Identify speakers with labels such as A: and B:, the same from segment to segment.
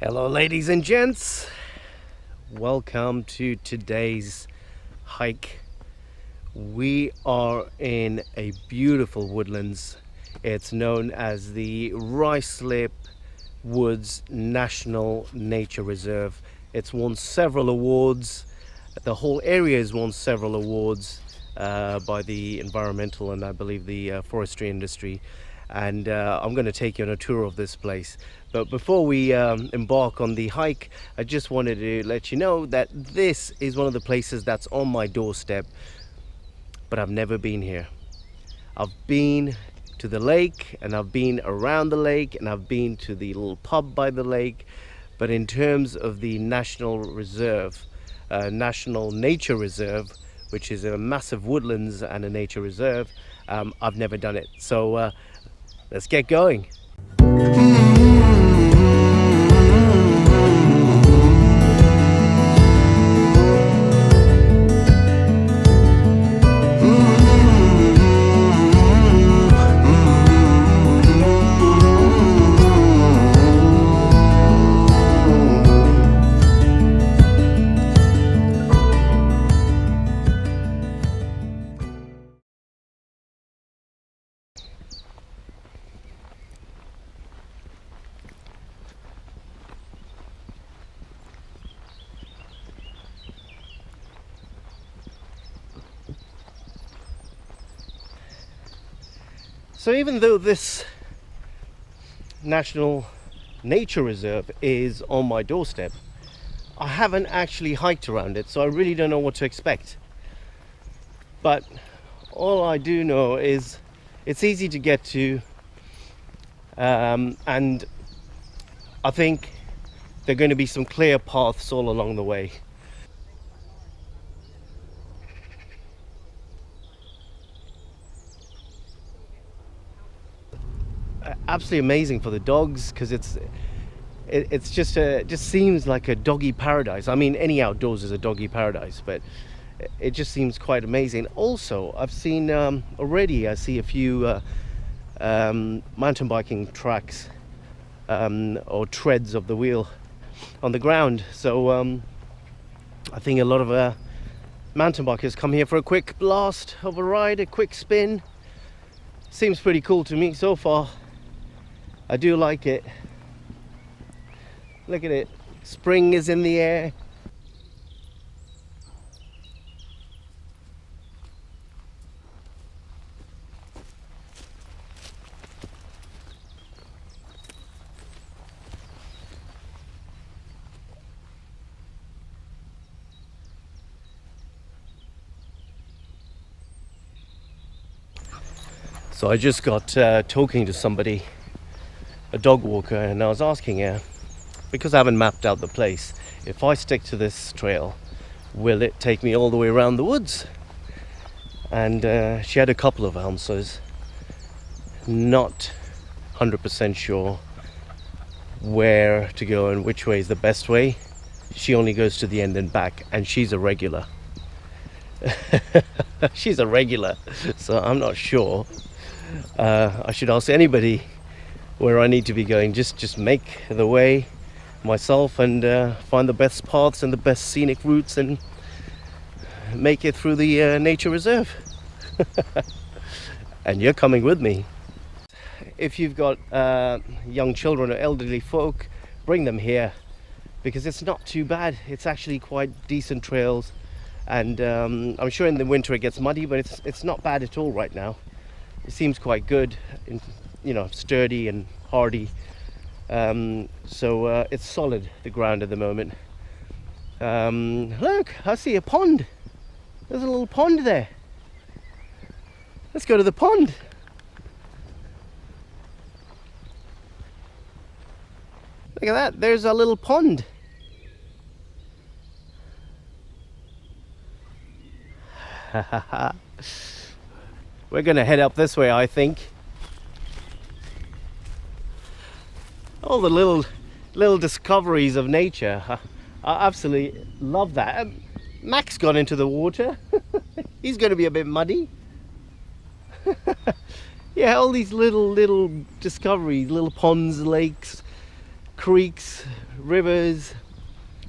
A: Hello ladies and gents, welcome to today's hike. We are in a beautiful woodlands. It's known as the Ruislip Wood Nature Reserve. It's won several awards. The whole area has won several awards by the environmental and I believe the forestry industry. And I'm going to take you on a tour of this place. But before we embark on the hike, I just wanted to let you know that this is one of the places that's on my doorstep, but I've never been here. I've been to the lake and I've been around the lake and I've been to the little pub by the lake, but in terms of the National Reserve, National Nature Reserve, which is a massive woodlands and a nature reserve, I've never done it. So let's get going. So even though this National Nature Reserve is on my doorstep, I haven't actually hiked around it, so I really don't know what to expect. But all I do know is it's easy to get to, and I think there are going to be some clear paths all along the way. Absolutely amazing for the dogs, because it's just seems like a doggy paradise. I mean, any outdoors is a doggy paradise, but it just seems quite amazing. Also, I've seen already I see a few mountain biking tracks or treads of the wheel on the ground, so I think a lot of mountain bikers come here for a quick blast of a ride, a quick spin. Seems pretty cool to me so far. I do like it. Look at it. Spring is in the air. So I just got talking to somebody, a dog walker, and I was asking her, because I haven't mapped out the place, if I stick to this trail, will it take me all the way around the woods? And she had a couple of answers. Not 100% sure where to go and which way is the best way. She only goes to the end and back, and she's a regular. She's a regular, so I'm not sure. I should ask anybody where I need to be going. Just make the way myself and find the best paths and the best scenic routes and make it through the nature reserve. And you're coming with me. If you've got young children or elderly folk, bring them here, because it's not too bad. It's actually quite decent trails, and I'm sure in the winter it gets muddy, but it's not bad at all right now. It seems quite good, you know, sturdy and hardy. So it's solid, the ground at the moment. Look, I see a pond. There's a little pond there. Let's go to the pond. Look at that, there's a little pond. We're gonna head up this way, I think. All the little discoveries of nature. I absolutely love that. Max got into the water. He's going to be a bit muddy. Yeah, all these little discoveries, little ponds, lakes, creeks, rivers,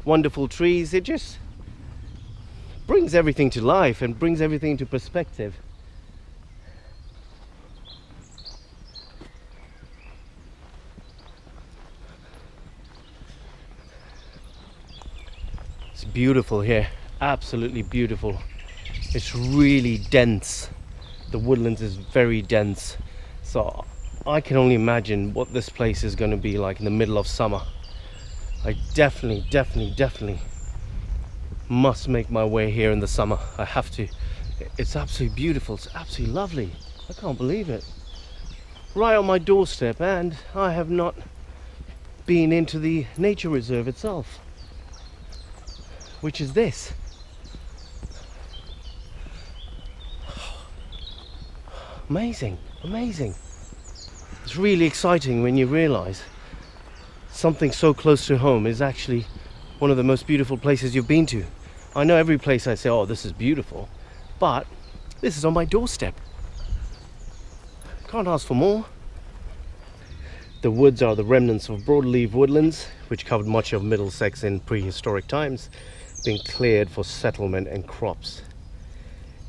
A: wonderful trees. It just brings everything to life and brings everything into perspective. It's beautiful here, absolutely beautiful. It's really dense. The woodlands is very dense. So I can only imagine what this place is going to be like in the middle of summer. I definitely must make my way here in the summer. I have to. It's absolutely beautiful. It's absolutely lovely. I can't believe it. Right on my doorstep, and I have not been into the nature reserve itself, which is this. Amazing, amazing. It's really exciting when you realize something so close to home is actually one of the most beautiful places you've been to. I know every place I say, oh, this is beautiful, but this is on my doorstep. Can't ask for more. The woods are the remnants of broadleaf woodlands, which covered much of Middlesex in prehistoric times, being cleared for settlement and crops.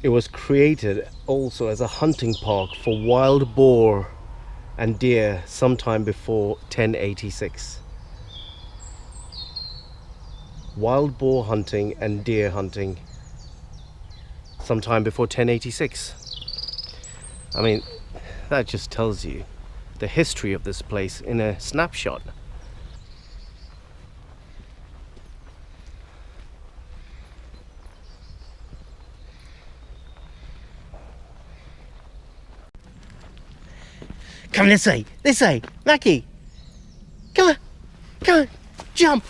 A: It was created also as a hunting park for wild boar and deer sometime before 1086. Wild boar hunting and deer hunting sometime before 1086. I mean, that just tells you the history of this place in a snapshot. Come this way, Mackie. Come on, jump.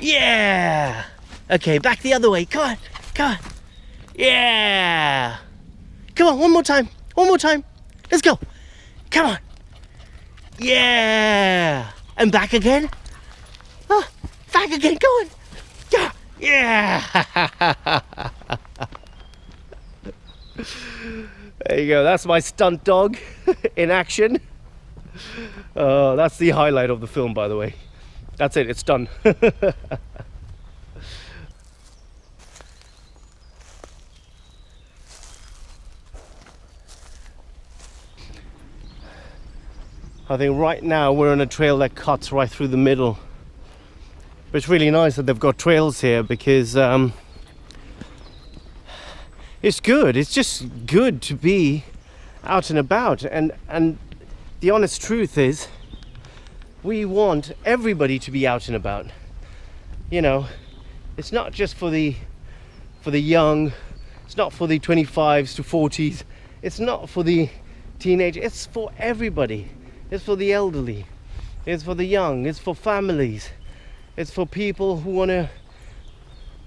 A: Yeah. Okay, back the other way. Come on. Yeah. Come on, one more time. Let's go. Come on. Yeah. And back again. Oh, back again. Go on. Yeah. There you go. That's my stunt dog in action. That's the highlight of the film, by the way. That's it. It's done. I think right now we're on a trail that cuts right through the middle. But it's really nice that they've got trails here because it's good. It's just good to be out and about. And the honest truth is, we want everybody to be out and about. You know, it's not just for the young. It's not for the 25s to 40s. It's not for the teenagers. It's for everybody. It's for the elderly. It's for the young. It's for families. It's for people who want to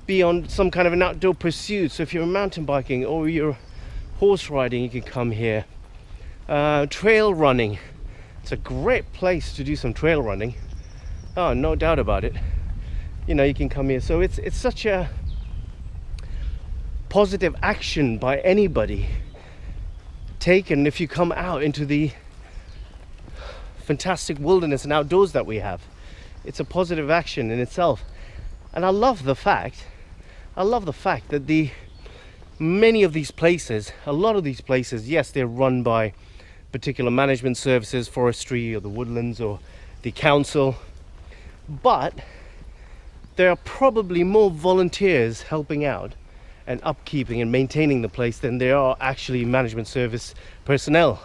A: be on some kind of an outdoor pursuit. So if you're mountain biking or you're horse riding, you can come here. Trail running. It's a great place to do some trail running. Oh, no doubt about it. You know, you can come here. So it's such a positive action by anybody taken if you come out into the fantastic wilderness and outdoors that we have. It's a positive action in itself. And I love the fact that many of these places, a lot of these places, yes, they're run by particular management services, forestry or the woodlands or the council, but there are probably more volunteers helping out and upkeeping and maintaining the place than there are actually management service personnel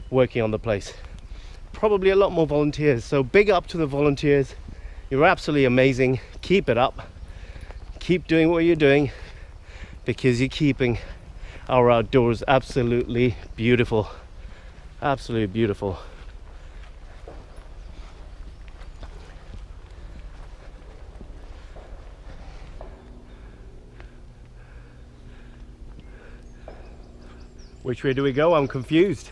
A: working on the place. Probably a lot more volunteers. So big up to the volunteers. You're absolutely amazing. Keep it up. Keep doing what you're doing, because you're keeping our outdoors absolutely beautiful. Absolutely beautiful. Which way do we go? I'm confused.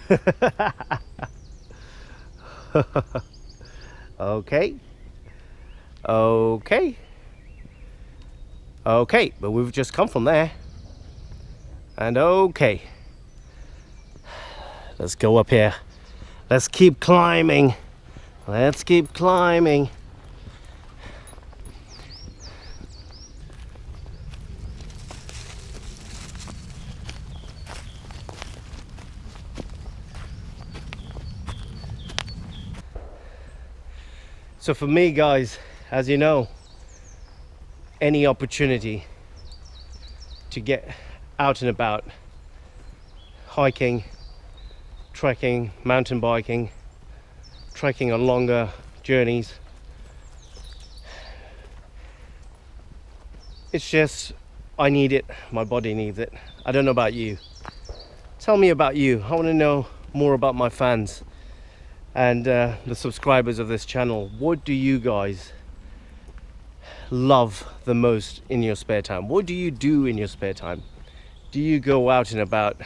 A: Okay, but we've just come from there. And okay, let's go up here. Let's keep climbing. So for me, guys, as you know, any opportunity to get out and about, hiking, trekking, mountain biking, trekking on longer journeys, it's just, I need it, my body needs it. I don't know about you. Tell me about you. I want to know more about my fans and the subscribers of this channel. What do you guys love the most in your spare time? What do you do in your spare time? Do you go out and about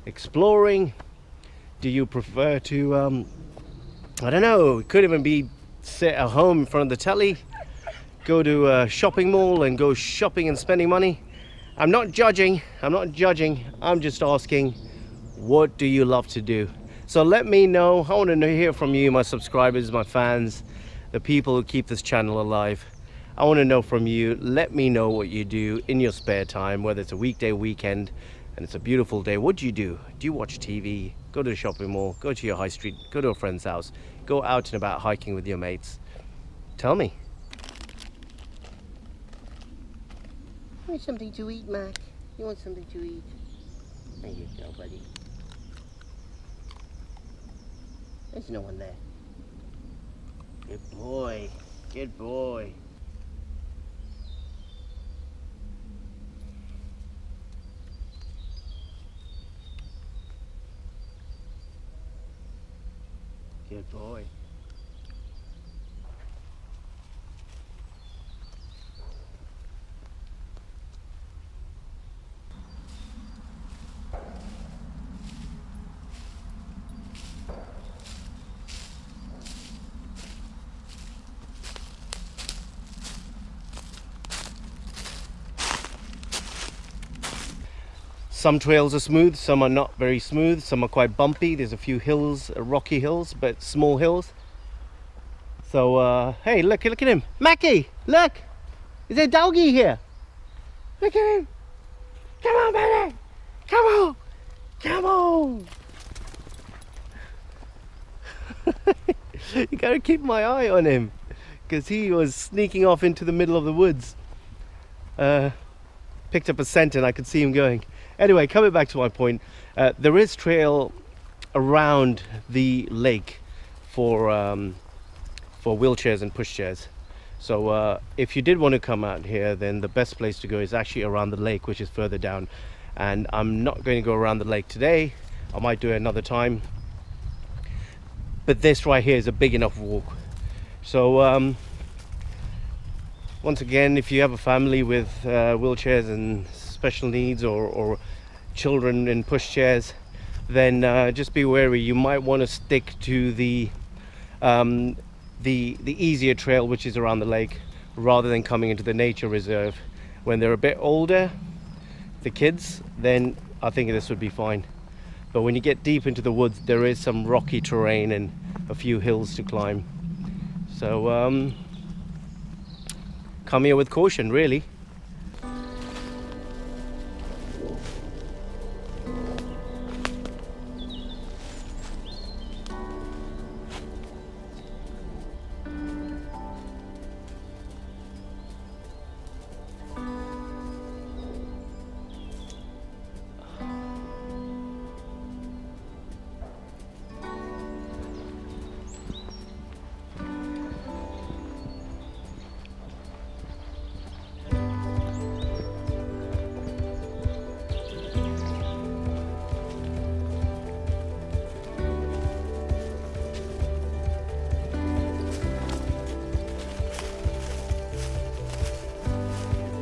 A: exploring? Do you prefer to I don't know, it could even be sit at home in front of the telly, go to a shopping mall and go shopping and spending money? I'm not judging, I'm just asking, what do you love to do? So let me know. I want to hear from you, my subscribers, my fans, the people who keep this channel alive. I want to know from you. Let me know what you do in your spare time, whether it's a weekday, weekend, and it's a beautiful day. What do you do? Do you watch TV? Go to the shopping mall? Go to your high street? Go to a friend's house? Go out and about hiking with your mates? Tell me. You want something to eat, Mac? You want something to eat? There you go, buddy. There's no one there. Good boy. Good boy. Good boy. Some trails are smooth, some are not very smooth, some are quite bumpy. There's a few hills, rocky hills, but small hills. So, hey, look at him. Mackie, look! Is there a doggy here? Look at him! Come on, baby! Come on! Come on! You gotta keep my eye on him, because he was sneaking off into the middle of the woods. Picked up a scent and I could see him going. Anyway, coming back to my point, there is trail around the lake for wheelchairs and pushchairs. So if you did want to come out here, then the best place to go is actually around the lake, which is further down. And I'm not going to go around the lake today. I might do it another time. But this right here is a big enough walk. So once again, if you have a family with wheelchairs and special needs or children in pushchairs, then just be wary. You might want to stick to the easier trail, which is around the lake, rather than coming into the nature reserve. When they're a bit older, the kids, then I think this would be fine. But when you get deep into the woods, there is some rocky terrain and a few hills to climb. So come here with caution, really.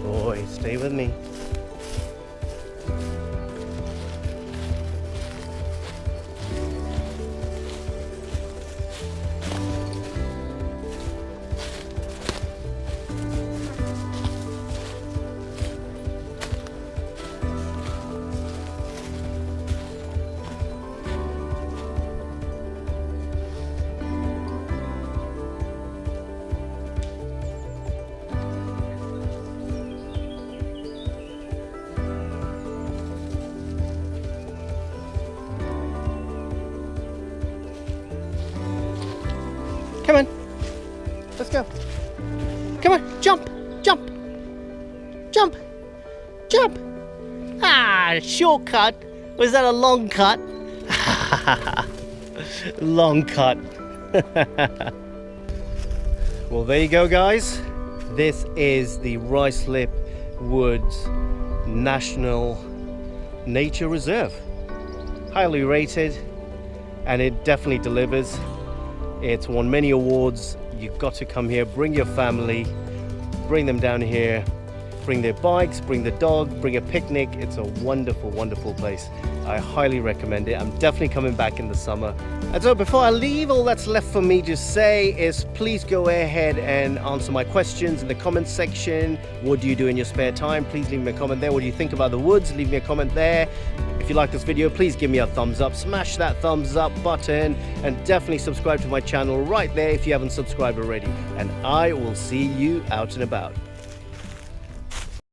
A: Boy, stay with me. let's go. Come on, jump, jump, jump, jump. Ah, shortcut. Was that a long cut? Long cut. Well, there you go, guys. This is the Ruislip Wood Nature Reserve. Highly rated, and it definitely delivers. It's won many awards. You've got to come here, bring your family, bring them down here, bring their bikes, bring the dog, bring a picnic. It's a wonderful, wonderful place. I highly recommend it. I'm definitely coming back in the summer. And so before I leave, all that's left for me to say is please go ahead and answer my questions in the comments section. What do you do in your spare time? Please leave me a comment there. What do you think about the woods? Leave me a comment there. If you like this video, please give me a thumbs up. Smash that thumbs up button and definitely subscribe to my channel right there if you haven't subscribed already. And I will see you out and about.